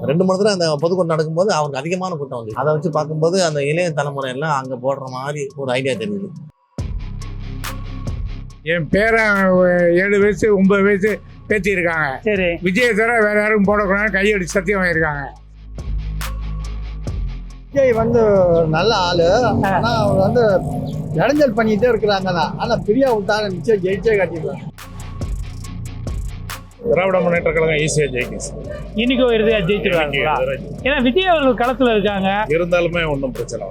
2 3 தடவை அந்த பொதுக்கூட்டம் நடக்கும்போது அவருக்கு அதிகமான கூட்டம் வந்து அதை வச்சு பார்க்கும்போது அந்த இளைய தலைமுறை எல்லாம் அங்கே போடுற மாதிரி ஒரு ஐடியா தெரியுது. என் பேரன் 7 வயசு 9 வயசு பேத்தி இருக்காங்க. சரி, விஜய் தவிர வேற யாரும் போடக்கூடாது கையெடுத்து சத்தியம் வாங்கியிருக்காங்க. விஜய் வந்து நல்ல ஆளு. ஆனா அவர் வந்து இடைஞ்சல் பண்ணிட்டே இருக்கிறாங்கண்ணா. ஆனா பிரியா விட்டாங்க நிச்சயம் ஜெயிச்சே காட்டிடுவாங்க. திராவிட முன்னேற்ற கழகம் ஈஸியா ஜெயிக்கும். இன்னைக்கும் இறுதியா ஜெயிச்சிருவாங்களா? ஏன்னா விஜய் அவர்கள் களத்துல இருக்காங்க. இருந்தாலுமே ஒன்றும் பிரச்சனை.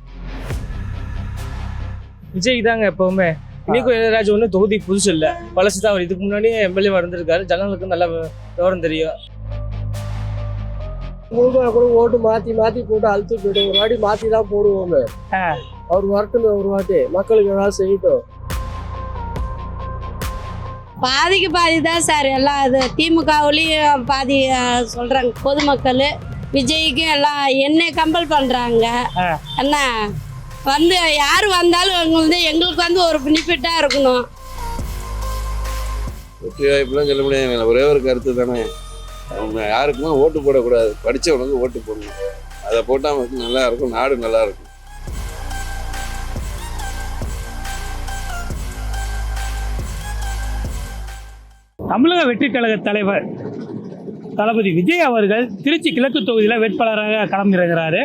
விஜய் தாங்க எப்பவுமே. இன்னைக்கும் இளையராஜா ஒன்றும் தொகுதி புதுசு இல்லை, பழசு தான். அவர் இதுக்கு முன்னாடியே எம்எல்ஏ வந்திருக்காரு. ஜனங்களுக்கு நல்ல விவரம் தெரியும். கூட ஓட்டு மாத்தி மாத்தி போட்டு அழுத்து போயிடும். ஒரு வாட்டி மாத்தி தான் போடுவோமே. அவர் வரட்டும், ஒரு வாட்டி மக்களுக்கு ஏதாவது செய்யட்டும். பாதிக்கு பாதி தான் சார் எல்லாம். இது திமுகவுலேயும் பாதி சொல்றாங்க பொதுமக்கள். விஜய்க்கு எல்லாம் என்ன கம்பல் பண்றாங்க. என்ன வந்து யாரு வந்தாலும் எங்களுக்கு வந்து ஒரு பெனிஃபிட்டா இருக்கணும். வெற்றி வாய்ப்புலாம் சொல்ல முடியாது. ஒரே ஒரு கருத்து தானே, அவங்க யாருக்குமே ஓட்டு போடக்கூடாது, படித்தவனுக்கு ஓட்டு போடணும். அதை போட்டால் நமக்கு நல்லா இருக்கும், நாடு நல்லா இருக்கும். தமிழக வெற்றி கழக தலைவர் தளபதி விஜய் அவர்கள் திருச்சி கிழக்கு தொகுதியில் வேட்பாளராக களமிறங்குறாரு.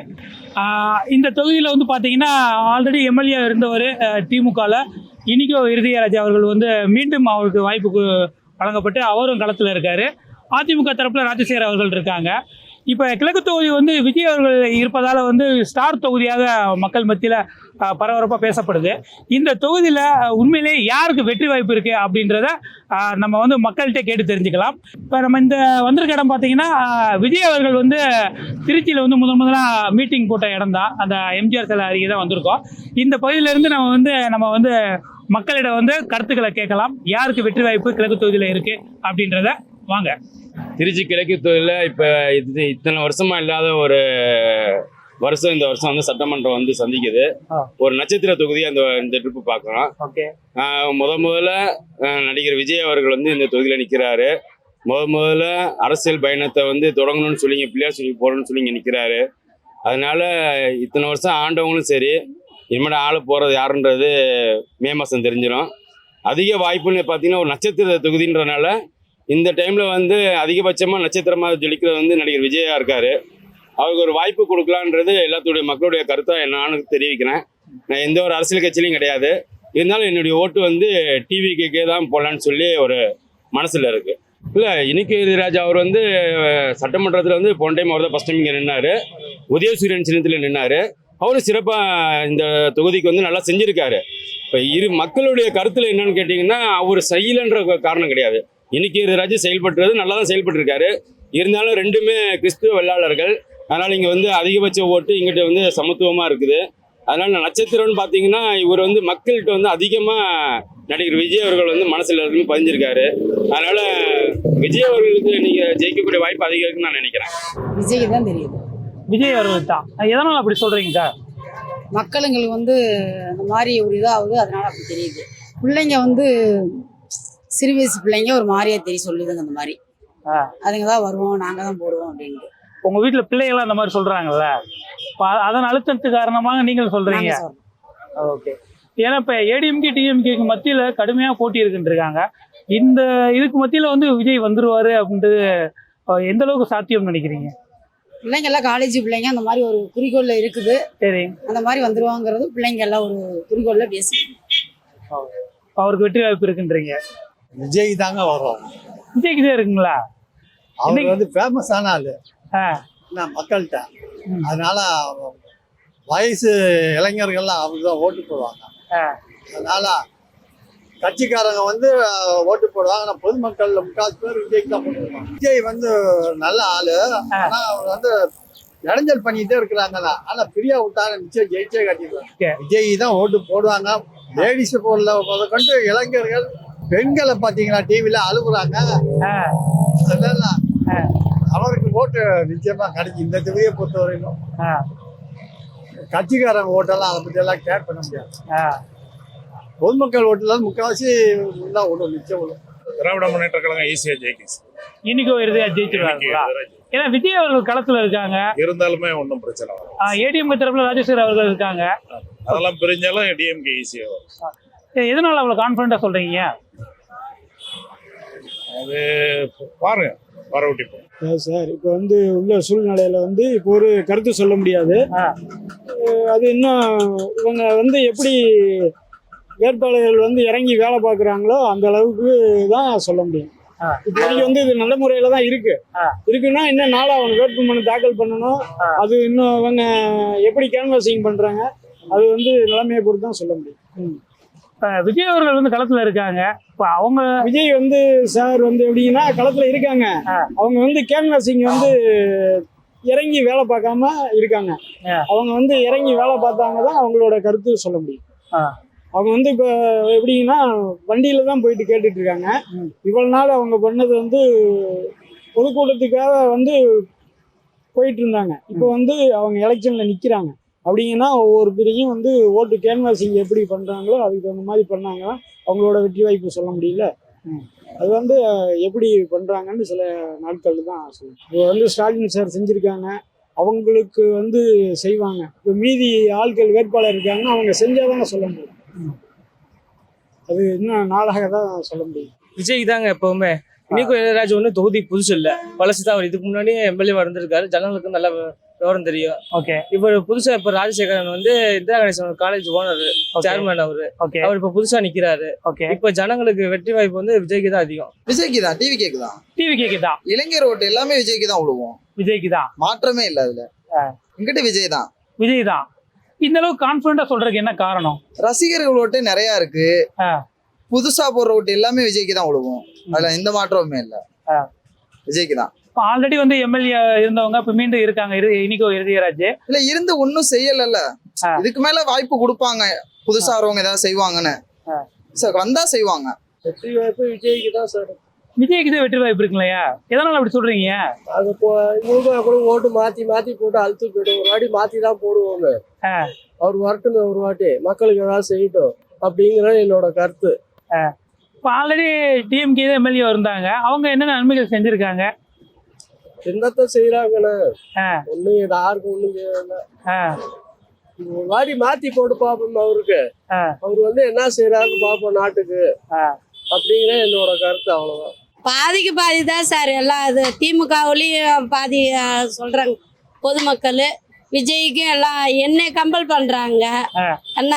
இந்த தொகுதியில் வந்து பார்த்தீங்கன்னா ஆல்ரெடி எம்எல்ஏ இருந்தவர் திமுகவில். இன்றைக்கும் இறுதியராஜா அவர்கள் வந்து மீண்டும் அவருக்கு வாய்ப்பு வழங்கப்பட்டு அவரும் களத்தில் இருக்கார். அதிமுக தரப்பில் ராஜசேகர் அவர்கள் இருக்காங்க. இப்போ கிழக்கு தொகுதி வந்து விஜய் அவர்கள் இருப்பதால் வந்து ஸ்டார் தொகுதியாக மக்கள் மத்தியில் பரபரப்பாக பேசப்படுது. இந்த தொகுதியில் உண்மையிலே யாருக்கு வெற்றி வாய்ப்பு இருக்குது அப்படின்றத நம்ம வந்து மக்கள்கிட்ட கேட்டு தெரிஞ்சுக்கலாம். இப்போ நம்ம இந்த வந்திருக்க இடம் பார்த்தீங்கன்னா விஜய் அவர்கள் வந்து திருச்சியில் வந்து முதலாக மீட்டிங் போட்ட இடம் தான். அந்த எம்ஜிஆர் சிலை அருகே தான் வந்திருக்கோம். இந்த பகுதியிலேருந்து நம்ம வந்து மக்களிடம் வந்து கருத்துக்களை கேட்கலாம். யாருக்கு வெற்றி வாய்ப்பு கிழக்கு தொகுதியில் இருக்குது அப்படின்றத வாங்க. திருச்சி கிழக்கு தொகுதியில் இப்போ இத்தனை வருஷமா இல்லாத ஒரு வருஷம் இந்த வருஷம் வந்து சட்டமன்றம் வந்து சந்திக்குது. ஒரு நட்சத்திர தொகுதி இந்த ட்ரிப்பு பார்க்குறோம். முதல்ல நடிகர் விஜய் அவர்கள் வந்து இந்த தொகுதியில் நிற்கிறாரு. முதல்ல அரசியல் பயணத்தை வந்து தொடங்கணும்னு சொல்லி பிள்ளையார் சொல்லி போடணும்னு சொல்லி இங்கே நிற்கிறாரு. அதனால இத்தனை வருஷம் ஆண்டவங்களும் சரி, இனிமேல் ஆள போகிறது யாருன்றது மே மாதம் தெரிஞ்சிடும். அதிக வாய்ப்புன்னு பார்த்தீங்கன்னா ஒரு நட்சத்திர தொகுதின்றனால இந்த டைமில் வந்து அதிகபட்சமாக நட்சத்திரமாக ஜொலிக்கிறது வந்து நடிகர் விஜயா இருக்கார். அவருக்கு ஒரு வாய்ப்பு கொடுக்கலான்றது எல்லாத்துடைய மக்களுடைய கருத்தாக நான் தெரிவிக்கிறேன். நான் எந்த ஒரு அரசியல் கட்சியிலையும் கிடையாது. இருந்தாலும் என்னுடைய ஓட்டு வந்து டிவிக்கே தான் போடலான்னு சொல்லி ஒரு மனசில் இருக்குது. இல்லை, இன்னைக்கு இளையராஜா அவர் வந்து சட்டமன்றத்தில் வந்து போன டைம் அவர் தான் ஃபஸ்ட் டைம் இங்கே நின்னார். உதயசூரியன் சின்னத்தில் நின்னார். அவரும் சிறப்பாக இந்த தொகுதிக்கு வந்து நல்லா செஞ்சுருக்காரு. இப்போ மக்களுடைய கருத்தில் என்னன்னு கேட்டிங்கன்னா அவர் செய்யலைன்ற காரணம் கிடையாது. இன்னைக்கு இளையராஜா செயல்பட்டுறது நல்லா தான் செயல்பட்டுருக்காரு. இருந்தாலும் ரெண்டுமே கிறிஸ்துவ வெள்ளாளர்கள். அதனால் இங்கே வந்து அதிகபட்ச ஓட்டு இங்கிட்ட வந்து சமத்துவமாக இருக்குது. அதனால் நட்சத்திரம்னு பார்த்தீங்கன்னா இவர் வந்து மக்கள்கிட்ட வந்து அதிகமாக நடிகர் விஜய் அவர்கள் வந்து மனசில் இருந்து பதிஞ்சிருக்காரு. அதனால் விஜய் அவர்களுக்கு நீங்கள் ஜெயிக்கக்கூடிய வாய்ப்பு அதிகம் இருக்குன்னு நான் நினைக்கிறேன். விஜய் தான் தெரியுது. விஜய் அவர்கள் தான். எதனால் அப்படி சொல்கிறீங்க சார்? மக்களுங்களுக்கு வந்து இந்த மாதிரி ஒரு இதாகுது, அதனால அப்படி தெரியுது. பிள்ளைங்க வந்து சிறு வயசு பிள்ளைங்க ஒரு மாதிரியா சொல்லுதுங்க. அந்த மாதிரி அதுங்க தான் வருவோம், நாங்கள் தான் போடுவோம் அப்படின்ட்டு. உங்கள் வீட்டில் பிள்ளைகள்லாம் அந்த மாதிரி சொல்கிறாங்கல்ல, அதன் அழுத்தத்துக்கு காரணமாக நீங்கள் சொல்கிறீங்க. ஓகே. ஏன்னா இப்போ ஏடிஎம்கே டிஎம்கேக்கு மத்தியில் கடுமையாக போட்டி இருக்குன்றிருக்காங்க. இந்த இதுக்கு மத்தியில் வந்து விஜய் வந்துருவார் அப்படின்ட்டு எந்த அளவுக்கு சாத்தியம்னு நினைக்கிறீங்க? பிள்ளைங்க எல்லாம் காலேஜ் பிள்ளைங்க அந்த மாதிரி ஒரு குறிக்கோளில் இருக்குது. சரி, அந்த மாதிரி வந்துருவாங்கிறது பிள்ளைங்க எல்லாம் ஒரு குறிக்கோளில் பேசி அவருக்கு வெற்றி வாய்ப்பு இருக்குன்றீங்க. விஜய் தாங்க வரும். விஜய்க்கு தான் இருக்குங்களா? அவர் வந்து ஃபேமஸான ஆளு மக்கள்கிட்ட. அதனால வயசு இளைஞர்கள்லாம் அவருக்கு தான் ஓட்டு போடுவாங்க. அதனால கட்சிக்காரங்க வந்து ஓட்டு போடுவாங்க. ஆனால் பொதுமக்கள் 3/4 பேர் விஜய்க்கு தான் போட்டுருவாங்க. விஜய் வந்து நல்ல ஆளு. ஆனா அவர் வந்து இடைஞ்சல் பண்ணிட்டே இருக்கிறாங்கண்ணா. ஆனா பிரியா விட்டாங்க நிச்சயம் ஜெயிச்சே காட்டிடுவாங்க. விஜய் தான் ஓட்டு போடுவாங்க. லேடிஸ் போடல கொண்டு இளைஞர்கள் பெண்களை பார்த்தீங்களா டிவில அழுகுறாங்க. அதெல்லாம் அவருக்கு ஓட்டு நிச்சயமா கிடைக்கும். இந்த தொகுதியை பொறுத்த வரைக்கும் கட்சிக்காரங்க ஓட்டெல்லாம் அதை பற்றி எல்லாம் கேர் பண்ண முடியாது. பொதுமக்கள் ஓட்டுலாம் முக்கால்வாசி தான் ஓடும், நிச்சயம் ஓடும். திராவிட முன்னேற்ற கழகம் ஈஸியா ஜெயிக்கும். இன்னைக்கும் இறுதியா ஜெயிச்சிருவாங்களா? ஏன்னா விஜய் அவர்கள் களத்துல இருக்காங்க, இருந்தாலுமே ஒன்றும் பிரச்சனை வராது. ஏடிஎம்கே தரப்புல ராஜசேகர் அவர்கள் இருக்காங்க. அதெல்லாம் பிரிஞ்சாலும் டிஎம்கே ஈஸியாக வரும். எதனால அவ்வளவு கான்பிடண்டா சொல்றீங்க? அது பாருங்க, வரவிட்டி சார் இப்போ வந்து உள்ள சூழ்நிலையில வந்து இப்போ ஒரு கருத்து சொல்ல முடியாது. அது இன்னும் இவங்க வந்து எப்படி வேட்பாளர்கள் வந்து இறங்கி வேலை பார்க்குறாங்களோ அந்த அளவுக்கு தான் சொல்ல முடியும். இப்போ வரைக்கும் வந்து இது நல்ல முறையில தான் இருக்குன்னா இன்னும் நாளை அவங்க வேட்புமனு தாக்கல் பண்ணணும். அது இன்னும் அவங்க எப்படி கேன்வாசிங் பண்றாங்க அது வந்து நிலைமையை பொறுத்து தான் சொல்ல முடியும். விஜய் அவர்கள் வந்து களத்துல இருக்காங்க. இப்ப அவங்க விஜய் வந்து சார் வந்து எப்படின்னா களத்துல இருக்காங்க, அவங்க வந்து கேன்வாசிங் வந்து இறங்கி வேலை பார்க்காம இருக்காங்க. அவங்க வந்து இறங்கி வேலை பார்த்தாங்க தான் அவங்களோட கருத்து சொல்ல முடியும். அவங்க வந்து இப்போ எப்படின்னா வண்டியில தான் போயிட்டு கேட்டுட்டு இருக்காங்க. இவ்வளவு நாள் அவங்க பண்ணது வந்து பொதுக்கூட்டத்துக்காக வந்து போயிட்டு இருந்தாங்க. இப்போ வந்து அவங்க எலெக்ஷன்ல நிக்கிறாங்க அப்படிங்கன்னா ஒவ்வொருத்தரையும் வந்து ஓட்டு கேன்வாசிங் எப்படி பண்றாங்களோ அதுக்கு தகுந்த மாதிரி பண்ணாங்கன்னா அவங்களோட வெற்றி வாய்ப்பு சொல்ல முடியல. அது வந்து எப்படி பண்றாங்கன்னு சில நாட்கள் தான் சொல்லுவோம். இப்போ வந்து ஸ்டாலின் சார் செஞ்சிருக்காங்க, அவங்களுக்கு வந்து செய்வாங்க. இப்போ மீதி ஆட்கள் வேட்பாளர் இருக்காங்கன்னா அவங்க செஞ்சாதாங்க சொல்ல முடியும். அது இன்னும் நாளாக தான் சொல்ல முடியும். விஜய் தாங்க எப்பவுமே. இன்னைக்கும் இளையராஜா ஒன்றும் தொகுதி புதுசு இல்லை, பழசு தான். அவர் இதுக்கு முன்னாடி எம்எல்ஏ இருந்திருக்காரு, ஜனங்களுக்கு நல்ல விவரம் தெரியும். ஓகே. இவர் புதுசா இப்ப ராஜசேகரன் வந்து Indira Ganesan college owner, chairman அவரு. அவர் இப்ப புதுசா நிக்கிறாரு. இப்ப ஜனங்களுக்கு வெற்றி வாய்ப்பு வந்து விஜய்க்கு தான் அதிகம். விஜய்க்கு தான், டிவிக்கு தான். இளைஞர் ஓட்டு எல்லாமே விஜய்க்கு தான் விழுவோம். விஜய்க்கு தான், மாற்றமே இல்ல அதுல. இங்கிட்ட விஜய் தான். இந்த அளவுக்கு கான்பிடண்டா சொல்றதுக்கு என்ன காரணம்? ரசிகர்கள் ஓட்டு நிறைய இருக்கு. புதுசா போடுற ஓட்டு எல்லாமே விஜய்க்கு தான் விழுவோம். அதுல எந்த மாற்றமுமே இல்ல, விஜய்க்கு தான். ஆல்ரெடி வந்து எம்எல்ஏ இருந்தவங்க இப்ப மீண்டும் இருக்காங்க. இனிகோ இறுதியராஜ் இல்ல இருந்து ஒன்னும் செய்யல. இதுக்கு மேல வாய்ப்பு கொடுப்பாங்க, புதுசா வரவங்க ஏதாவது செய்வாங்கன்னு. சார் வந்தா செய்வாங்க. வெற்றி வாய்ப்பு விஜய்க்கு தான் சார். விஜய்க்கு தான் வெற்றி வாய்ப்பு இருக்குல்லையா? எதனால அப்படி சொல்றீங்க? அது கூட ஓட்டு மாத்தி போட்டு அழுத்து போயிடும். ஒரு வாட்டி மாத்தி தான் போடுவோங்க. அவர் வரட்டுமே ஒரு வாட்டி, மக்களுக்கு ஏதாவது செய்யட்டும் அப்படிங்கிறது என்னோட கருத்து. இப்போ ஆல்ரெடி டிஎம்கே தான் எம்எல்ஏ இருந்தாங்க, அவங்க என்னென்ன நன்மைகள் செஞ்சிருக்காங்க? என்னத்த செய்யறாங்கண்ணா, ஒண்ணும் யாருக்கும் ஒண்ணும் செய்யல. ஒரு வாட்டி மாத்தி போட்டு பாப்போம் அவருக்கு. அவர் வந்து என்ன செய்யறாரு பாப்போம் நாட்டுக்கு அப்படிங்கிற என்னோட கருத்து. அவ்வளவுதான். பாதிக்கு பாதி தான் சார் எல்லாம். இது திமுகவுலேயும் பாதி சொல்கிறாங்க பொதுமக்கள். விஜய்க்கு எல்லாம் என்ன கம்பல் பண்ணுறாங்க. என்ன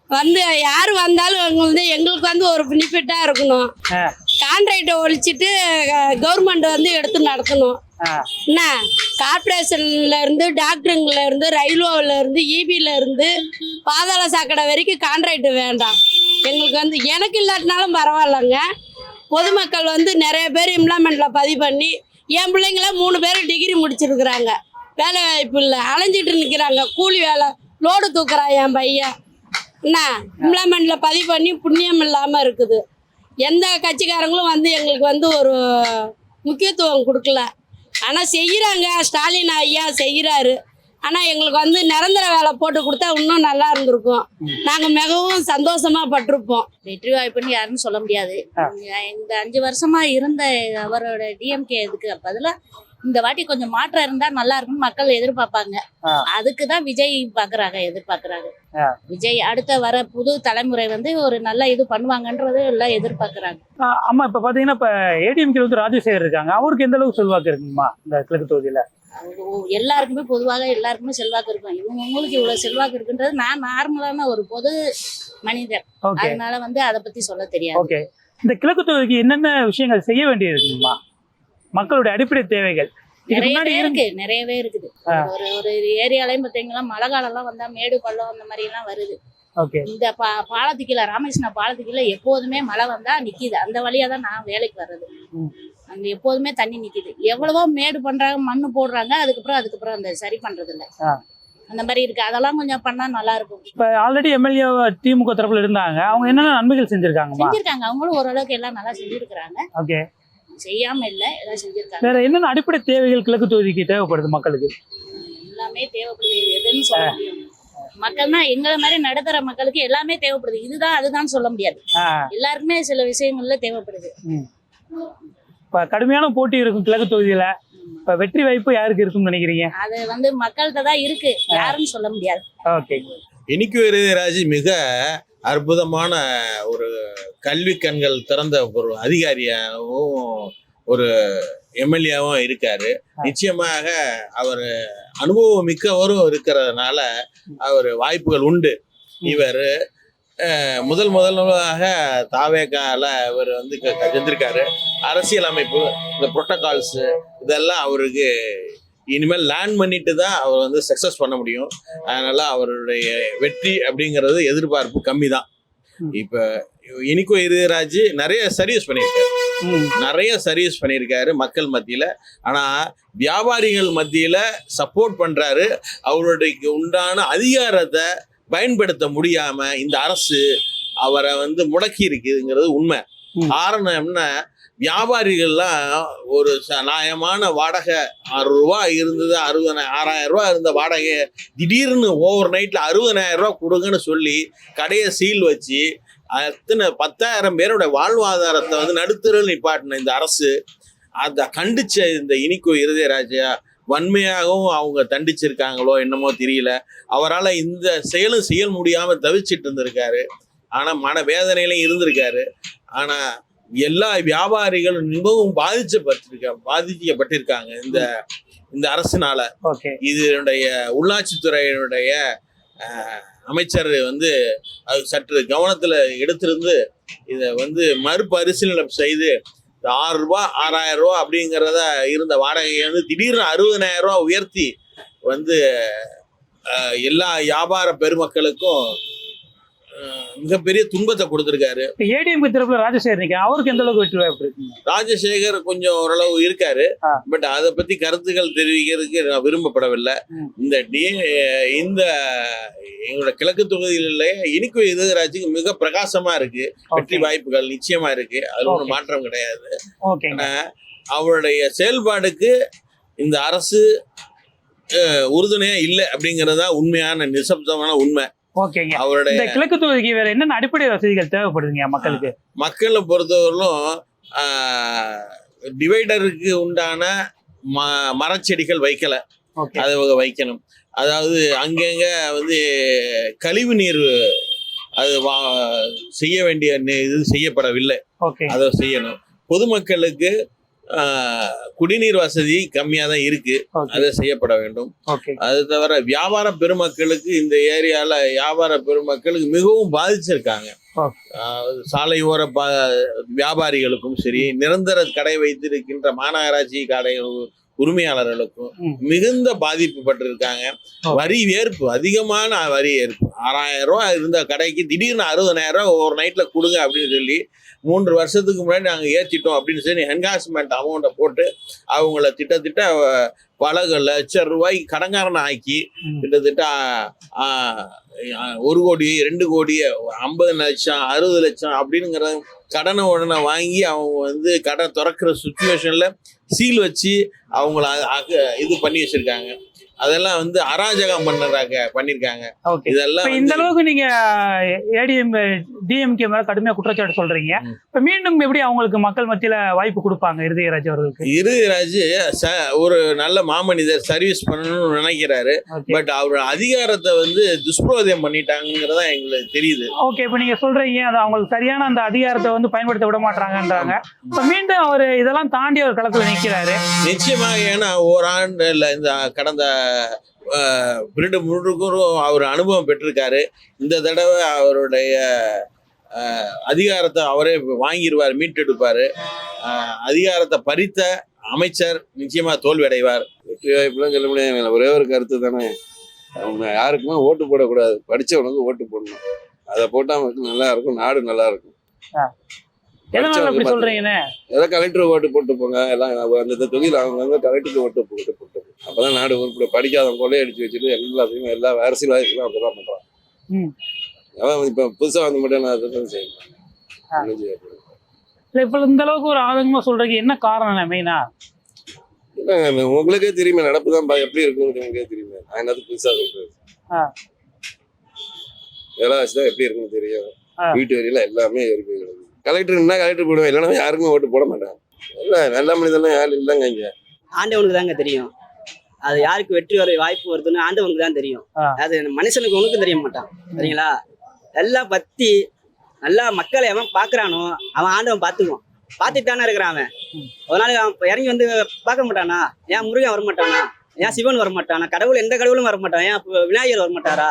வந்து யார் வந்தாலும் எங்களுக்கு வந்து ஒரு பெனிஃபிட்டாக இருக்கணும். கான்ட்ராக்டை ஒழிச்சிட்டு கவர்மெண்ட் வந்து எடுத்து நடத்தணும். என்ன கார்பரேஷன்ல இருந்து, டாக்டருங்கள இருந்து, ரயில்வேல இருந்து, இபில இருந்து, பாதாள சாக்கடை வரைக்கும் கான்ட்ராக்ட் வேண்டாம் எங்களுக்கு. வந்து எனக்கு இல்லாட்டினாலும் பரவாயில்லைங்க. பொதுமக்கள் வந்து நிறைய பேர் எம்ப்ளாய்மெண்ட்ல பதிவு பண்ணி, என் பிள்ளைங்கள 3 பேர் டிகிரி முடிச்சிருக்கிறாங்க, வேலை வாய்ப்பு இல்லை, அலைஞ்சிட்டு நிற்கிறாங்க. கூலி வேலை லோடு தூக்குறான் என் பையன். என்ன எம்ப்ளாய்மெண்ட்ல பதிவு பண்ணி புண்ணியம் இல்லாமல் இருக்குது. எந்த கட்சிக்காரங்களும் வந்து எங்களுக்கு வந்து ஒரு முக்கியத்துவம் கொடுக்கல. ஆனால் செய்கிறாங்க, ஸ்டாலின் ஐயா செய்கிறாரு. ஆனால் எங்களுக்கு வந்து நிரந்தர வேலை போட்டு கொடுத்தா இன்னும் நல்லா இருந்திருக்கும். நாங்கள் மிகவும் சந்தோஷமா பட்டிருப்போம். வெற்றி வாய்ப்புன்னு யாருன்னு சொல்ல முடியாது. இந்த 5 வருஷமா இருந்த அவரோட டிஎம்கே இதுக்கு பதிலாக இந்த வாட்டி கொஞ்சம் மாற்றம் இருந்தா நல்லா இருக்குன்னு மக்கள் எதிர்பார்ப்பாங்க. அதுக்குதான் விஜய் எதிர்பார்க்கறாங்க. விஜய் அடுத்த வர புது தலைமுறை வந்து ஒரு நல்ல இது பண்ணுவாங்கன்றது எல்லாம் எதிர்பார்க்கறாங்க. ஆமா, இப்ப பாத்தீங்கன்னா இப்ப ஏடிஎம்கே வந்து ராஜசேகர் இருக்காங்க, அவருக்கு எந்த அளவுக்கு செல்வாக்கு இருக்குமா இந்த கிழக்கு தொகுதியில? எல்லாருக்குமே பொதுவாக எல்லாருக்குமே செல்வாக்கு இருக்கும். உங்களுக்கு இவ்வளவு செல்வாக்கு இருக்குன்றது நான் நார்மலான ஒரு பொது மனிதர், அதனால வந்து அதை பத்தி சொல்ல தெரியாது. ஓகே, இந்த கிழக்கு தொகுதிக்கு என்னென்ன விஷயங்கள் செய்ய வேண்டியது இருக்குமா? மக்களுடைய அடிப்படை தேவைகள் நிறையவே இருக்குது. ஒரு ஏரியாலையும் பார்த்தீங்கன்னா மழை காலம்லாம் வந்தா மேடு பள்ளம் அந்த மாதிரி எல்லாம் வருது. இந்த பாலத்துக்கீழ ராமகிருஷ்ணா பாலத்துக்கீழ எப்போதுமே மழை வந்தா நிக்குது. அந்த வழியா தான் நான் வேலைக்கு வர்றது. அங்க எப்போதுமே தண்ணி நிக்குது. எவ்வளவோ மேடு பண்றாங்க, மண்ணு போடுறாங்க, அதுக்கப்புறம் அந்த சரி பண்றது இல்ல. அந்த மாதிரி இருக்கு. அதெல்லாம் கொஞ்சம் பண்ணா நல்லா இருக்கும். இப்ப ஆல்ரெடி எம்எல்ஏ திமுக தரப்புல இருந்தாங்க, அவங்க என்னென்ன நன்மைகள் செஞ்சிருக்காங்க? அவங்களும் ஓரளவுக்கு எல்லாம் நல்லா செஞ்சிருக்கிறாங்க. ஓகே, செய்யாம இல்ல, எல்லாம் செஞ்சிருக்காங்க. வேற என்னென்ன அடிப்படை தேவைகள் கிழக்கு தொகுதிக்கு தேவைப்படுது மக்களுக்கு? எல்லாமே தேவைப்படுது. எதுன்னு சொல்ல முடியும்? மக்கள்னா எங்களை மாதிரி நடுத்தர மக்களுக்கு எல்லாமே தேவைப்படுது. இதுதான் அதுதான் சொல்ல முடியாது. எல்லாருக்குமே சில விஷயங்கள்ல தேவைப்படுது. இப்ப கடுமையான போட்டி இருக்கும் கிழக்கு தொகுதியில. இப்ப வெற்றி வாய்ப்பு யாருக்கு இருக்கும்னு நினைக்கிறீங்க? அது வந்து மக்கள்கிட்ட தான் இருக்கு, யாருன்னு சொல்ல முடியாது. ஓகே. இனிக்கு இருதயராஜ் மிக அற்புதமான ஒரு கல்வி கண்கள் திறந்த ஒரு அதிகாரியாகவும் ஒரு எம்எல்ஏவும் இருக்காரு. நிச்சயமாக அவர் அனுபவம் மிக்கவரும் இருக்கிறதுனால அவர் வாய்ப்புகள் உண்டு. இவர் முதலாக தாவேக்கால இவர் வந்து செஞ்சிருக்காரு. அரசியல் அமைப்பு, இந்த புரோட்டோகால்ஸ் இதெல்லாம் அவருக்கு இனிமேல் லேர்ன் பண்ணிட்டு தான் அவர் வந்து சக்ஸஸ் பண்ண முடியும். அதனால அவருடைய வெற்றி அப்படிங்கிறது எதிர்பார்ப்பு கம்மி தான். இப்போ இனிக்கு இருதயராஜ் நிறைய சர்வீஸ் பண்ணியிருக்காரு மக்கள் மத்தியில். ஆனால் வியாபாரிகள் மத்தியில் சப்போர்ட் பண்ணுறாரு. அவருடைய உண்டான அதிகாரத்தை பயன்படுத்த முடியாமல் இந்த அரசு அவரை வந்து முடக்கி இருக்குதுங்கிறது உண்மை. காரணம் என்ன, வியாபாரிகள்லாம் ஒரு நியாயமான வாடகை 6 ரூபா இருந்தது, 6,000 ரூபா இருந்த வாடகை திடீர்னு ஓவர் நைட்டில் 60,000 ரூபா கொடுங்கன்னு சொல்லி கடையை சீல் வச்சு அத்தனை 10,000 பேரோட வாழ்வாதாரத்தை வந்து நடுத்தரில் நிப்பாட்டின இந்த அரசு அதை கண்டிச்ச இந்த இனிக்கு இருதயராஜா வன்மையாகவும் அவங்க தண்டிச்சிருக்காங்களோ என்னமோ தெரியல. அவரால் இந்த செயலும் செய்ய முடியாமல் தவிச்சிட்டு இருந்திருக்காரு. ஆனால் மன வேதனையிலையும் இருந்திருக்காரு. ஆனால் எல்லா வியாபாரிகளும் மிகவும் பாதிக்கப்பட்டிருக்காங்க இந்த அரசுனால. இதனுடைய உள்ளாட்சித்துறையினுடைய அமைச்சர் வந்து அது சற்று கவனத்துல எடுத்திருந்து இதை வந்து மறுபரிசீலனை செய்து 6 ரூபா 6,000 ரூபா அப்படிங்கிறத இருந்த வாடகையை வந்து திடீர்னு 60,000 ரூபா உயர்த்தி வந்து எல்லா வியாபார பெருமக்களுக்கும் மிகப்பெரிய துன்பத்தை கொடுத்திருக்காரு. ஏடிஎம் தரப்புல ராஜசேகர் அவருக்கு எந்த அளவுக்கு வெற்றி வாய்ப்பு இருக்கு? ராஜசேகர் கொஞ்சம் ஓரளவு இருக்காரு. பட் அதை பத்தி கருத்துக்கள் தெரிவிக்கிறதுக்கு நான் விரும்பப்படவில்லை. இந்த எங்களோட கிழக்கு தொகுதியில இனிக்கு இருதயராஜுக்கு மிக பிரகாசமா இருக்கு. வெற்றி வாய்ப்புகள் நிச்சயமா இருக்கு. அதுல ஒன்றும் மாற்றம் கிடையாது. அவருடைய செயல்பாடுக்கு இந்த அரசு உறுதுணையா இல்லை அப்படிங்கறதா உண்மையான நிசப்தமான உண்மை. ஓகேங்க. அவருடைய கிழக்கு தொகுதிக்கு வேற என்னென்ன அடிப்படை வசதிகள் தேவைப்படுதுங்க மக்களுக்கு? மக்களை பொறுத்தவரையிலும் டிவைடருக்கு உண்டான மரச்செடிகள் வைக்கல, அதை வைக்கணும். அதாவது அங்கங்க வந்து கழிவு நீர் அது செய்ய வேண்டிய இது செய்யப்படவில்லை, அதை செய்யணும். பொதுமக்களுக்கு குடிநீர் வசதி கம்மியா தான் இருக்கு, அதை செய்யப்பட வேண்டும். அது தவிர வியாபார பெருமக்களுக்கு இந்த ஏரியால வியாபார பெருமக்களுக்கு மிகவும் பாதிச்சிருக்காங்க. சாலையோர வியாபாரிகளுக்கும் சரி, நிரந்தர கடை வைத்திருக்கின்ற மாநகராட்சி கடை உரிமையாளர்களுக்கும் மிகுந்த பாதிப்பு பட்டிருக்காங்க. வரி ஏற்பு, அதிகமான வரி ஏற்பு. 6,000 ரூபா இருந்த கடைக்கு திடீர்னு 60,000 ரூபா ஒரு நைட்ல கொடுங்க அப்படின்னு சொல்லி 3 வருஷத்துக்கு முன்னாடி நாங்கள் ஏற்றிட்டோம் அப்படின்னு சொல்லி என்காஸ்மெண்ட் அமௌண்ட்டை போட்டு அவங்கள திட்டத்திட்ட பல லட்சம் ரூபாய்க்கு கடங்காரனை ஆக்கி கிட்டத்தட்ட 1 கோடி 2 கோடி 50 லட்சம் 60 லட்சம் அப்படிங்கிற கடனை உடனே வாங்கி அவங்க வந்து கடை திறக்கிற சுச்சுவேஷன்ல சீல் வச்சு அவங்கள இது பண்ணி வச்சிருக்காங்க. அதெல்லாம் வந்து அராஜகம் பண்ணிருக்காங்க. இதெல்லாம் இந்த அளவுக்கு நீங்க ஏடிஎம் டிஎம்கே மேல கடுமையா குற்றச்சாட்டு சொல்றீங்க. இப்ப மீண்டும் எப்படி அவங்களுக்கு மக்கள் மத்தியில வாய்ப்பு கொடுப்பாங்க இருதயராஜ் அவர்களுக்கு? இருதயராஜ் ஒரு நல்ல மாமனிதர், சர்வீஸ் பண்ணணும்னு நினைக்கிறாரு. பட் அவர் அதிகாரத்தை வந்து துஷ்பிரயோகம் பண்ணிட்டாங்கிறதா எங்களுக்கு தெரியுது. ஓகே, இப்ப நீங்க சொல்றீங்க அது அவங்களுக்கு சரியான அந்த அதிகாரத்தை வந்து பயன்படுத்த விட மாட்டாங்கன்றாங்க. இப்ப மீண்டும் அவர் இதெல்லாம் தாண்டி அவர் களத்துல நிற்கிறாரு. நிச்சயமாக. ஏன்னா ஓராண்டு இல்ல, இந்த கடந்த பிரிடு முழுக்கும் அவர் அனுபவம் பெற்றிருக்காரு. இந்த தடவை அவருடைய அதிகாரத்தை அவரே வாங்கிடுவார், மீட்டெடுப்பாரு. அதிகாரத்தை பறித்த அமைச்சர் நிச்சயமா தோல்வி அடைவார். இப்படிலாம் சொல்ல முடியாது. ஒரே ஒரு கருத்து தானே, அவங்க யாருக்குமே ஓட்டு போடக்கூடாது, படிச்சவனுக்கு ஓட்டு போடணும். அதை போட்டா மக்கள் நல்லா இருக்கும், நாடு நல்லா இருக்கும். ஏதோ கலெக்டர் ஓட்டு போட்டு போங்க, எல்லாம் அந்த தொகுதியில் அவங்க கலெக்டருக்கு ஓட்டு போட்டு அப்பதான் நாடு உருப்படி. படிக்காதவங்க கொள்ளையை அடிச்சு வச்சுட்டு எல்லாத்தையும் எல்லா அரசியல்வாதிகளும் அப்படிதான் பண்றாங்க. அதான் இப்ப புதுசா வந்து மட்டும் நான் செய்யணும். இப்ப இந்த அளவுக்கு ஒரு ஆதங்கமா சொல்றதுக்கு என்ன காரணம் மெயினா? இல்ல, உங்களுக்கே தெரியுமே நடப்பு தான் எப்படி இருக்குன்னு உங்களுக்கே தெரியுமே. நான் என்னது புதுசா சொல்றது, இதெல்லாம் வச்சுதான் எப்படி இருக்குன்னு தெரியும். வீட்டு வரையில எல்லாமே இருக்கு. கலெக்டர்னா கலெக்டர் போடுவேன், இல்லைன்னா யாருக்குமே ஓட்டு போட மாட்டாங்க. இல்ல நல்ல மனிதெல்லாம் யாரும் இல்லைங்க இங்க. ஆண்டவனுக்கு தாங்க தெரியும். அது யாருக்கு வெற்றி வர வாய்ப்பு வருதுன்னு ஆண்டவனுக்கு தான் தெரியும். அது மனுஷனுக்கு ஒன்றுக்கும் தெரிய மாட்டான். சரிங்களா? எல்லாம் பத்தி நல்லா மக்களை எவன் பாக்குறானோ அவன் ஆண்டவன் பார்த்துக்குவான். பார்த்துட்டு தானே இருக்கிறான் அவன். அதனால அவன் இறங்கி வந்து பார்க்க மாட்டானா? ஏன் முருகன் வரமாட்டானா? ஏன் சிவன் வரமாட்டானா? கடவுள் எந்த கடவுளும் வரமாட்டான். ஏன் விநாயகர் வரமாட்டாரா?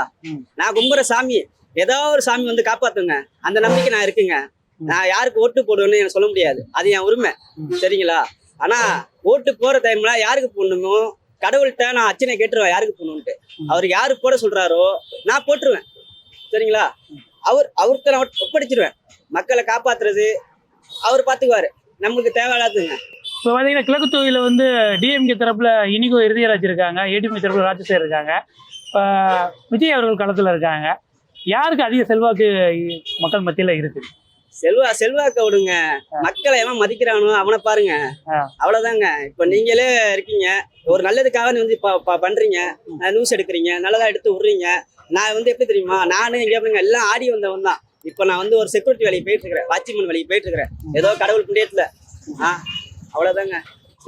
நான் கும்புற சாமி ஏதாவது ஒரு சாமி வந்து காப்பாத்துங்க, அந்த நம்பிக்கை நான் இருக்குங்க. நான் யாருக்கு ஓட்டு போடுவேன்னு எனக்கு சொல்ல முடியாது, அது என் உரிமை. சரிங்களா? ஆனா ஓட்டு போற டைம்ல யாருக்கு போடணுமோ கடவுள்கிட்ட நான் அச்சனை கேட்டுருவேன், யாருக்கு போடணும்ட்டு. அவர் யாரு போட சொல்றாரோ நான் போட்டுருவேன். சரிங்களா? அவர்கிட்ட நான் ஒப்படைச்சிருவேன். மக்களை காப்பாத்துறது அவர் பார்த்துக்குவாரு, நம்மளுக்கு தேவையில்லாதுங்க. இப்போ பார்த்தீங்கன்னா கிழக்கு தொகுதியில் வந்து டிஎம்கே தரப்புல இனிகோ இறுதியராஜ் இருக்காங்க, ஏடிஎம்கே தரப்புல ராஜசேகர் இருக்காங்க, இப்போ விஜய் அவர்கள் களத்தில் இருக்காங்க. யாருக்கு அதிக செல்வாக்கு மக்கள் மத்தியில் இருக்கு? செல்வாக்க விடுங்க, மக்களை எவன் மதிக்கிறானோ அவனை பாருங்க, அவ்வளவுதாங்க. இப்ப நீங்களே இருக்கீங்க, ஒரு நல்லதுக்காக வந்து பண்றீங்க, நியூஸ் எடுக்கிறீங்க, நல்லதா எடுத்து விடுறீங்க. நான் வந்து எப்படி தெரியுமா, நானும் இங்க பாருங்க எல்லாம் ஆடி வந்தவன் தான். இப்ப நான் வந்து ஒரு செக்யூரிட்டி வேலைக்கு போயிட்டு இருக்கிறேன், வாட்ச்மேன் வேலைக்கு போயிட்டு இருக்கிறேன், ஏதோ கடவுள் புண்ணியத்துல. அவ்வளவுதாங்க.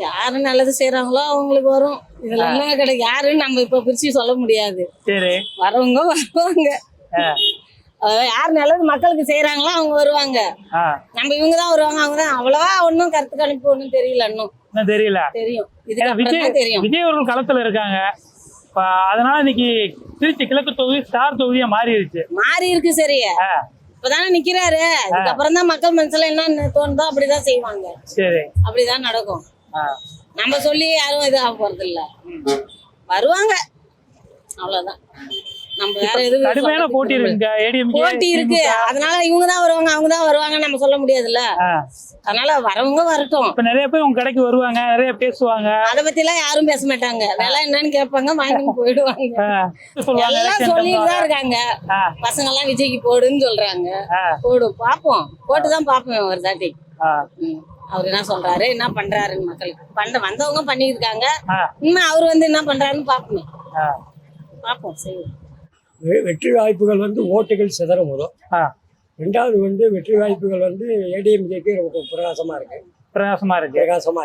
யாரு நல்லது செய்யறாங்களோ அவங்களுக்கு வரும். இதுல என்ன கிடையாது, யாருன்னு நம்ம இப்ப பிரிச்சு சொல்ல முடியாது. சரி, வரவங்க வருவாங்க. யார் நல்லது மக்களுக்கு செய்யறாங்களோ அவங்க வருவாங்க. நம்ம இவங்கதான் வருவாங்க, அவங்கதான். அவ்வளவா ஒன்னும் கருத்து கணிப்பு ஒன்னும் தெரியல. இன்னும் தெரியல. தெரியும், இதுக்கு தெரியும். விஜய் அவர்கள் களத்துல இருக்காங்க. அதனால இன்னைக்கு திருச்சி கிழக்கு தொகுதி ஸ்டார் தொகுதியா மாறி இருக்கு. சரியா? இப்பதானே நிக்கிறாரு. அதுக்கப்புறம் தான் மக்கள் மனசுல என்ன தோணுதோ அப்படிதான் செய்வாங்க. சரி, அப்படிதான் நடக்கும். நம்ம சொல்லி யாரும் இது ஆக போறது இல்ல, வருவாங்க, அவ்வளவுதான். நம்ம வேற எதுவும் கடுமையான போட்டி இருக்கு. அதனால இவங்கதான் வருவாங்க, அவங்கதான் வருவாங்க நம்ம சொல்ல முடியாதுல்ல. அதனால வரவங்க வரட்டும். இப்ப நிறைய பேர் உங்க கடைக்கு வருவாங்க, நிறைய பேசுவாங்க. அதை பத்தி எல்லாம் யாரும் பேச மாட்டாங்க. விலை என்னன்னு கேட்பாங்க, வாங்கிட்டு போயிடுவாங்க. எல்லாம் சொல்லிட்டு தான் இருக்காங்க. பசங்க எல்லாம் விஜய்க்கு போடுன்னு சொல்றாங்க. போடும், பாப்போம், போட்டுதான் பாப்போம் ஒரு தாட்டி. அவர் என்ன சொல்றாரு, என்ன பண்றாருன்னு மக்களுக்கு வந்தவங்க பண்ணிருக்காங்க. இன்னும் அவர் வந்து என்ன பண்றாருன்னு பாப்போம். பாப்போம், செய்வோம். வெற்றி வாய்ப்புகள் வந்து ஓட்டுகள் சிதற முதல். ரெண்டாவது வந்து வெற்றி வாய்ப்புகள் வந்து ஏடிஎம்கேக்கு ரொம்ப பிரகாசமா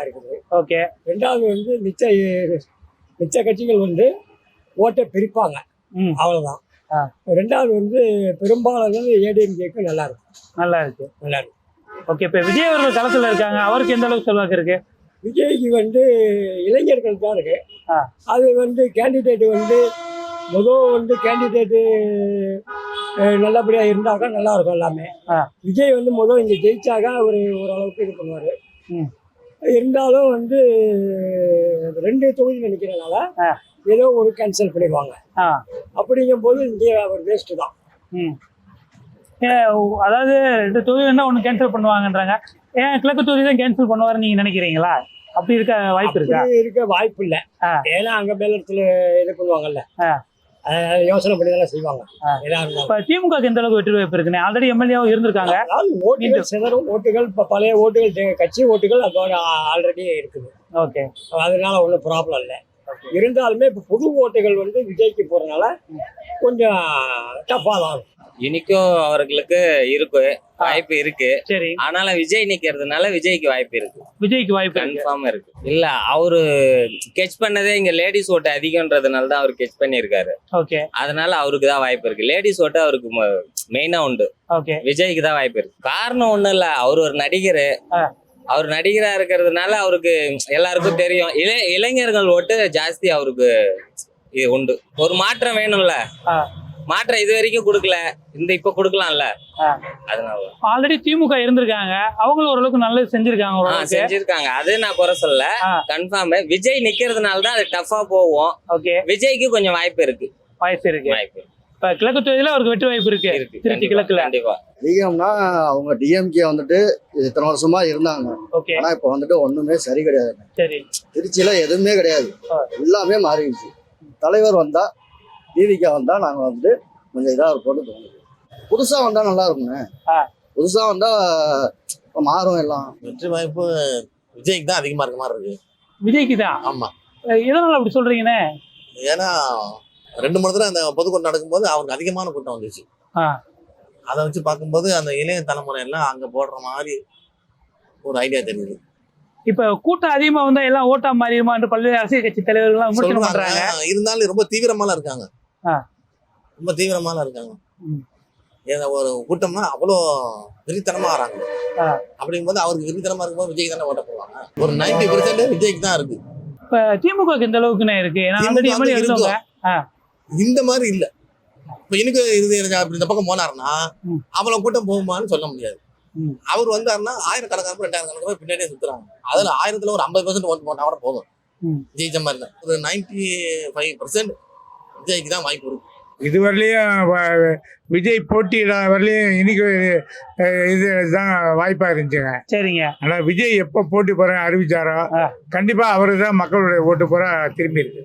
இருக்குது. ஓகே. ரெண்டாவது வந்து மிச்ச கட்சிகள் வந்து ஓட்டை பிரிப்பாங்க, அவ்வளவுதான். ரெண்டாவது வந்து பெரும்பாலும் ஏடிஎம்கேக்கு நல்லா இருக்கு. ஓகே. இப்போ விஜய் அவர்கள் களத்தில் இருக்காங்க, அவருக்கு எந்த அளவுக்கு செல்வாக்கு இருக்கு? விஜய்க்கு வந்து இளைஞர்கள் தான் இருக்கு. அது வந்து கேண்டிடேட் வந்து வந்து கேண்டிடேட்டு நல்லபடியாக இருந்தாக்கா நல்லா இருக்கும் எல்லாமே. விஜய் வந்து இங்கே ஜெயிச்சாக ஓரளவுக்கு இது பண்ணுவார். இருந்தாலும் வந்து 2 தொகுதியில் நிற்கிறனால ஏதோ ஒரு கேன்சல் பண்ணிடுவாங்க. அப்படிங்கும் போது இங்கே அவர் வேஸ்ட்டு தான். அதாவது 2 தொகுதினா ஒன்று கேன்சல் பண்ணுவாங்கன்றாங்க. ஏன் கிழக்கு தொகுதி தான் கேன்சல் பண்ணுவாருன்னு நீங்கள் நினைக்கிறீங்களா? அப்படி இருக்க வாய்ப்பு இல்லை. ஏன்னா அங்கே மேலத்துல இது பண்ணுவாங்கல்ல, யோசனை பண்ணி தானே செய்வாங்க. திமுக எந்த அளவுக்கு வெற்றி வாய்ப்பு இருக்குன்னு ஆல்ரெடி எம்எல்ஏவும் இருந்திருக்காங்க. ஓட்டுகள் சிதறும், ஓட்டுகள் பழைய ஓட்டுகள், கட்சி ஓட்டுகள் அதோட ஆல்ரெடி இருக்குது. ஓகே, அதனால ஒன்றும் ப்ராப்ளம் இல்லை. இருந்தாலுமே இப்போ புது ஓட்டுகள் வந்து விஜய்க்கு போறதுனால கொஞ்சம் டஃப்பாக தான் இருக்கும். இன்னைக்கும் அவர்களுக்கு இருக்கு வாய்ப்பு இருக்கு. சரி, ஆனாலும் விஜய் நிக்கிறதுனால விஜய்க்கு வாய்ப்பு கன்ஃபார்ம் இருக்கு. இல்ல, அவரு கெச் பண்ணதே இங்க லேடிஸ் ஓட்டு அதிகம்ன்றதுனால தான் அவர் கெச் பண்ணிருக்காரு. ஓகே, அதனால அவருக்கு தான் வாய்ப்பு இருக்கு. லேடிஸ் ஓட்டு அவருக்கு மெயினா உண்டு. ஓகே, விஜய்க்கு தான் வாய்ப்பு இருக்கு. காரணம் ஒண்ணும் இல்ல, அவர் ஒரு நடிகர். அவர் நடிகரா இருக்கிறதுனால அவருக்கு எல்லாருக்கும் தெரியும். இளைஞர்கள் ஓட்டு ஜாஸ்தி அவருக்கு உண்டு. ஒரு மாற்றம் வேணும்ல, மாற்றம் இது வரைக்கும் கொடுக்கல, இப்ப கொடுக்கலாம்ல. அதனால ஆல்ரெடி திமுக இருந்திருக்காங்க, அவங்களும் ஓரளவுக்கு நல்லது செஞ்சிருக்காங்க. அது நான் குறை சொல்ல, கன்ஃபார்ம் விஜய் நிக்கிறதுனால தான் அது டஃபா போகும். ஓகே, விஜய்க்கு கொஞ்சம் வாய்ப்பு இருக்கு. இப்ப கிழக்கு தொகுதியில அவருக்கு வெற்றி வாய்ப்பு இருக்கு. திருச்சி கிழக்குல கண்டிப்பா. டிஎம்னா அவங்க டிஎம்கே வந்துட்டு இத்தனை வருஷமா இருந்தாங்க. ஆனா இப்ப வந்துட்டு ஒண்ணுமே சரி கிடையாது. சரி, திருச்சியில எதுவுமே கிடையாது, எல்லாமே மாறிடுச்சு. தலைவர் வந்தா, டிவிகே வந்தா நாங்க வந்து கொஞ்சம் இதா போட்டு தோணுது. புதுசா வந்தா நல்லா இருக்குங்க. புதுசா வந்தா மாறும் எல்லாம். வெற்றி வாய்ப்பு விஜய்க்கு தான் அதிகமா இருக்க மாதிரி இருக்கு. விஜய்க்கு தான்? ஆமா. எதனால அப்படி சொல்றீங்கன்னு? ஏன்னா 2-3 தடவை அந்த பொதுக்கூட்டம் நடக்கும்போது அவருக்கு அதிகமான கூட்டம் வந்துச்சு. அதை வச்சு பார்க்கும்போது அந்த இளைய தலைமுறை எல்லாம் அங்க போடுற மாதிரி ஒரு ஐடியா தெரியுது. இப்ப கூட்டம் அதிகமா வந்தா எல்லாம் ஓட்டா மாறிடுமா என்று பல்வேறு அரசியல் கட்சி தலைவர்கள்லாம் விமர்சனம் பண்றாங்க. இருந்தாலும் ரொம்ப தீவிரமாலாம் இருக்காங்க. ஆ. ரொம்ப தீவிரமாலாம் இருக்காங்க. ஏன்னா ஒரு கூட்டம்னா அவ்வளோ வெறித்தனமா ஆறாங்க. அப்படிங்கும்போது அவருக்கு வெறித்தனமா இருக்கும்போது விஜய்க்கு தானே ஓட்ட போவாங்க. ஒரு 90% விஜய்க்கு தான் இருக்கு. இப்ப திமுக எந்த அளவுக்குன்னு இருக்கு? இந்த மாதிரி இல்ல. இப்ப எனக்கு இது அப்படி இந்த பக்கம் போனாருன்னா அவ்வளவு கூட்டம் போகுமான்னு சொல்ல முடியாது. அவர் வந்தாருன்னா 1000 2000 பேர் பின்னாடியே சுத்துறாங்க. அதுல 1000த்துல ஒரு 50% ஓட்டு போட்டா கூட போதும். ஜெயிச்ச மாதிரி தான். ஒரு 95% விஜய்க்கு தான் வாய்ப்பு இருக்கு. இதுவரையிலையும் விஜய் போட்டியிட வரலையும் இன்னைக்கு இதுதான் வாய்ப்பா இருந்துச்சுங்க. சரிங்க. ஆனா விஜய் எப்போ போட்டி போறேன் அறிவிச்சாரோ கண்டிப்பா அவரு தான் மக்களுடைய ஓட்டு போற திரும்பி இருக்கு.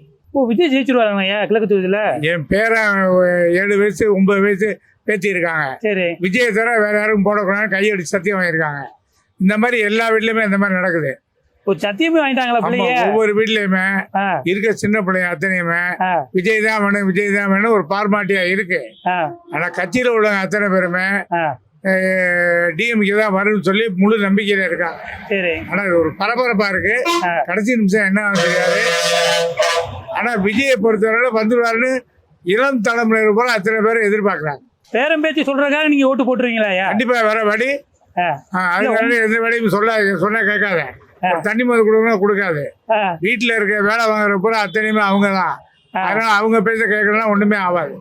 விஜய் ஜெயிச்சிருவாங்க கிழக்கு தொகுதியில. என் பேரன் 7 வயசு 9 வயசு பேச்சு இருக்காங்க. சரி. விஜய் தவிர வேற யாரும் போடக்கூடாது கையடிச்சு சத்தியம் வாங்கியிருக்காங்க. இந்த மாதிரி எல்லா வீட்லயுமே இந்த மாதிரி நடக்குது. சத்தியமே வாங்கிட்டாங்களா? ஒவ்வொரு வீட்லயுமே இருக்க சின்ன பிள்ளைங்க அத்தனையுமே விஜய் தான் வேணும் விஜய் தான் வேணும் ஒரு பார்மாட்டியா இருக்கு. ஆனா கட்சியில உள்ளவங்க அத்தனை பேருமே டிஎம்கே தான் வரும்னு சொல்லி முழு நம்பிக்கையில இருக்காங்க. சரி. ஆனா இது ஒரு பரபரப்பா இருக்கு. கடைசி நிமிஷம் என்ன தெரியாது. ஆனா விஜயை பொறுத்தவரை வந்துடுவாருன்னு இளம் தலைமுறையினர் போல அத்தனை பேர் எதிர்பார்க்கறாங்க. பேரம் பேச்சு சொல்றதுக்காக நீங்க ஓட்டு போட்டுருவீங்களா? கண்டிப்பா வேற வழி. அது எந்த வழியும் சொன்னா கேட்காத. தண்ணி மருந்து கொடுக்கணும் கொடுக்காது. வீட்டுல இருக்க வேலை வாங்குற பூரா அத்தனையுமே அவங்கதான். அதனால அவங்க பேச கேட்கலாம் ஒண்ணுமே ஆகாது.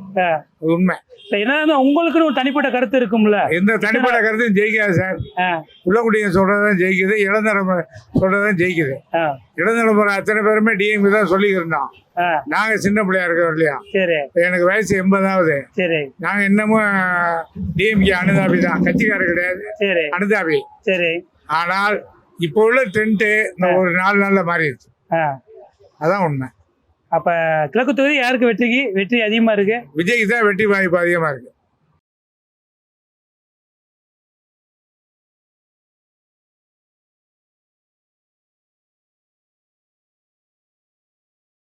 உண்மை. என்ன உங்களுக்குன்னு ஒரு தனிப்பட்ட கருத்து இருக்கும்ல? எந்த தனிப்பட்ட கருத்தும் ஜெயிக்காது சார். உள்ளக்குடிய சொல்றதான் ஜெயிக்குது. இளந்தலைமுறை சொல்றதான் ஜெயிக்குது. இளந்தலைமுறை அத்தனை பேருமே டிஎம்கே தான் சொல்லிக்கிறோம். நாங்க சின்ன பிள்ளையா இருக்கோம் இல்லையா? எனக்கு வயசு 80 சரி. நாங்க இன்னமும் டிஎம்கே அனுதாபி தான். கட்சிக்காரர் கிடையாது, அனுதாபி. சரி. ஆனால் இப்போ உள்ள ட்ரெண்ட் ஒரு 4 நாள்ல மாறிடுச்சு. அதான் உண்மை. அப்ப கிழக்கு தொகுதி யாருக்கு வெற்றி அதிகமா இருக்கு? விஜய்க்கு தான் வெற்றி வாய்ப்பு அதிகமா இருக்கு.